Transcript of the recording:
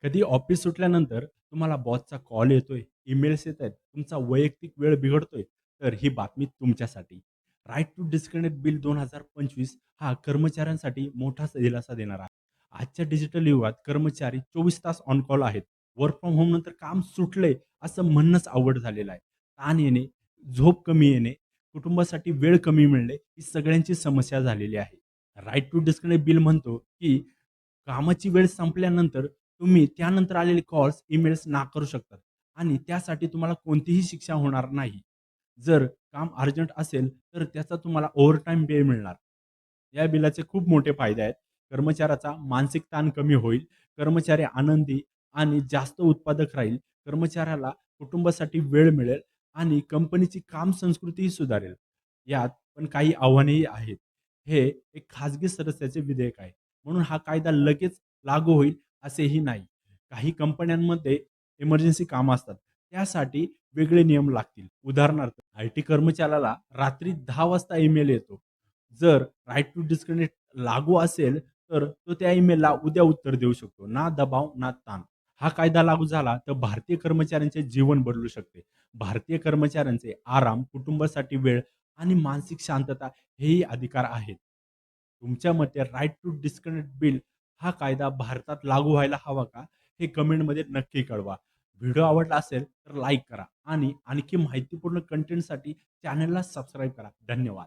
कधी ऑफिस सुटल्यानंतर तुम्हाला बॉसचा कॉल येतोय, ईमेल्स येत आहेत, तुमचा वैयक्तिक वेळ बिघडतोय, तर ही बातमी तुमच्यासाठी. राईट टू डिस्कनेक्ट बिल 2025 हा कर्मचाऱ्यांसाठी मोठा दिलासा देणारा आहे. आजच्या डिजिटल युगात कर्मचारी 24 तास ऑन कॉल आहेत. वर्क फ्रॉम होम नंतर काम सुटलंय असं म्हणणंच अवघड झालेलं आहे. ताण येणे, झोप कमी येणे, कुटुंबासाठी वेळ कमी मिळणे ही सगळ्यांची समस्या झालेली आहे. राईट टू डिस्कनेक्ट बिल म्हणतो, की कामाची वेळ संपल्यानंतर तुम्ही त्यानंतर आलेले कॉल्स, ईमेल्स नाकारू शकतात आणि त्यासाठी तुम्हाला कोणतीही शिक्षा होणार नाही. जर काम अर्जंट असेल, तर त्याचा तुम्हाला ओव्हरटाईम पे मिळणार. या बिलाचे खूप मोठे फायदे आहेत. कर्मचाऱ्याचा मानसिक ताण कमी होईल. कर्मचारी आनंदी आणि जास्त उत्पादक राहील. कर्मचाऱ्याला कुटुंबासाठी वेळ मिळेल आणि कंपनीची काम संस्कृतीही सुधारेल. यात पण काही आव्हानेही आहेत. हे एक खाजगी सदस्याचे विधेयक आहे. म्हणून हा कायदा लगेच लागू होईल असेही नाही. काही कंपन्यांमध्ये इमर्जन्सी कामं असतात. त्यासाठी वेगळे नियम लागतील. उदाहरणार्थ, आय-टी कर्मचाऱ्याला रात्री 10 वाजता ईमेल येतो. जर राईट टू डिस्कनेक्ट लागू असेल, तर तो त्या ईमेलला उद्या उत्तर देऊ शकतो. ना दबाव, ना ताण. हा कायदा लागू झाला, तर भारतीय कर्मचाऱ्यांचे जीवन बदलू शकते. भारतीय कर्मचाऱ्यांचे आराम, कुटुंबासाठी वेळ आणि मानसिक शांतता हेही अधिकार आहेत. तुमच्या मते राईट टू डिस्कनेक्ट बिल हा कायदा भारतात लागू व्हायला हवा का? हे कमेंटमध्ये नक्की कळवा. व्हिडिओ आवडला असेल तर लाईक करा आणि आणखी माहितीपूर्ण कंटेंटसाठी चॅनलला सबस्क्राईब करा. धन्यवाद.